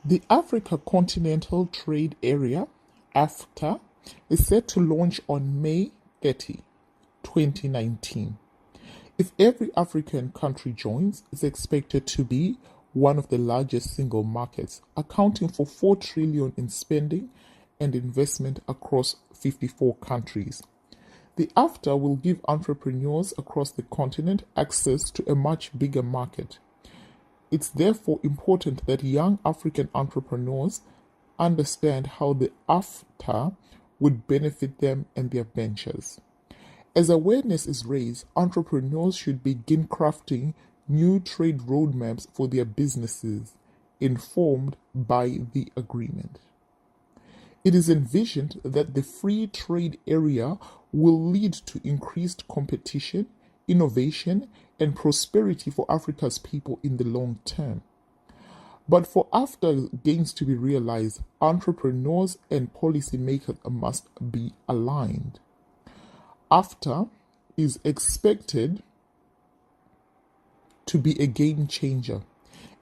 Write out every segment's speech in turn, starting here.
The Africa Continental Trade Area, AfCFTA, is set to launch on May 30, 2019. If every African country joins, it's expected to be one of the largest single markets, accounting for $4 trillion in spending and investment across 54 countries. The AfCFTA will give entrepreneurs across the continent access to a much bigger market. It's therefore important that young African entrepreneurs understand how the AfCFTA would benefit them and their ventures. As awareness is raised, entrepreneurs should begin crafting new trade roadmaps for their businesses, informed by the agreement. It is envisioned that the free trade area will lead to increased competition, innovation, and prosperity for Africa's people in the long term. But for AfCFTA gains to be realized, entrepreneurs and policymakers must be aligned. AfCFTA is expected to be a game changer.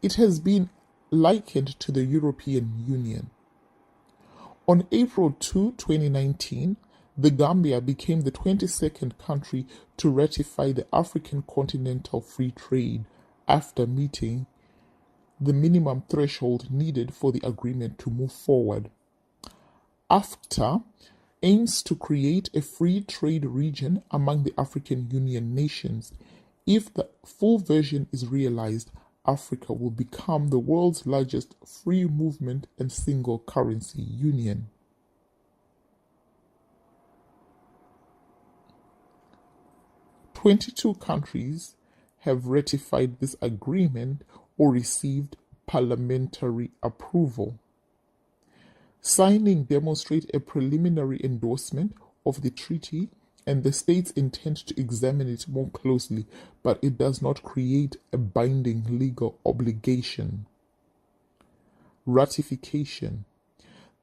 It has been likened to the European Union. On April 2, 2019, the Gambia became the 22nd country to ratify the African Continental Free Trade after meeting the minimum threshold needed for the agreement to move forward. AfCFTA aims to create a free trade region among the African Union nations. If the full version is realized, Africa will become the world's largest free movement and single currency union. "22 countries have ratified this agreement or received parliamentary approval. Signing demonstrates a preliminary endorsement of the treaty, and the states intend to examine it more closely, but it does not create a binding legal obligation." Ratification.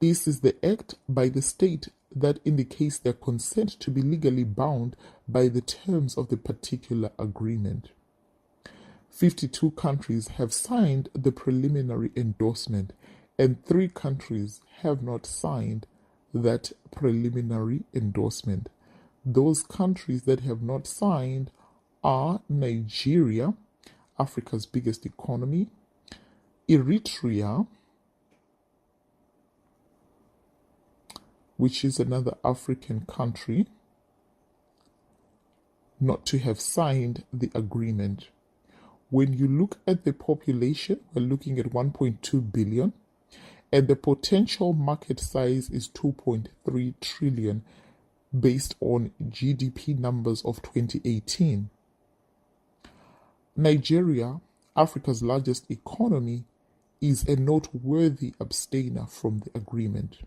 This is the act by the state that indicates their consent to be legally bound by the terms of the particular agreement. 52 countries have signed the preliminary endorsement, and 3 countries have not signed that preliminary endorsement. Those countries that have not signed are Nigeria, Africa's biggest economy, Eritrea, which is another African country, not to have signed the agreement. When you look at the population, we're looking at 1.2 billion, and the potential market size is 2.3 trillion based on GDP numbers of 2018. Nigeria, Africa's largest economy, is a noteworthy abstainer from the agreement.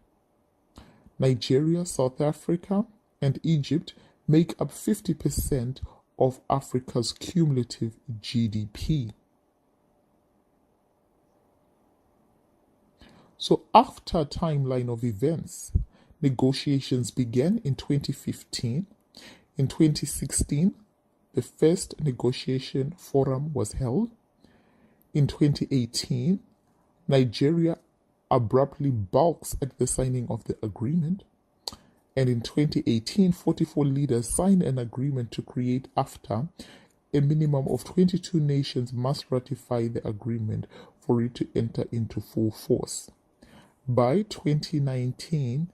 Nigeria, South Africa, and Egypt make up 50% of Africa's cumulative GDP. So after timeline of events, negotiations began in 2015. In 2016, the first negotiation forum was held. In 2018, Nigeria abruptly balks at the signing of the agreement. And in 2018, 44 leaders signed an agreement to create AfCFTA. A minimum of 22 nations must ratify the agreement for it to enter into full force. By 2019,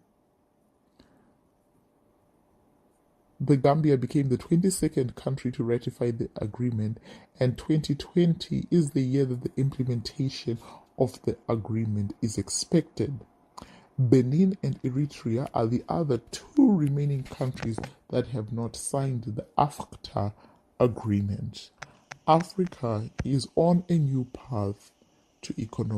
the Gambia became the 22nd country to ratify the agreement, and 2020 is the year that the implementation of the agreement is expected. Benin and Eritrea are the other 2 remaining countries that have not signed the AfCFTA agreement. Africa is on a new path to economic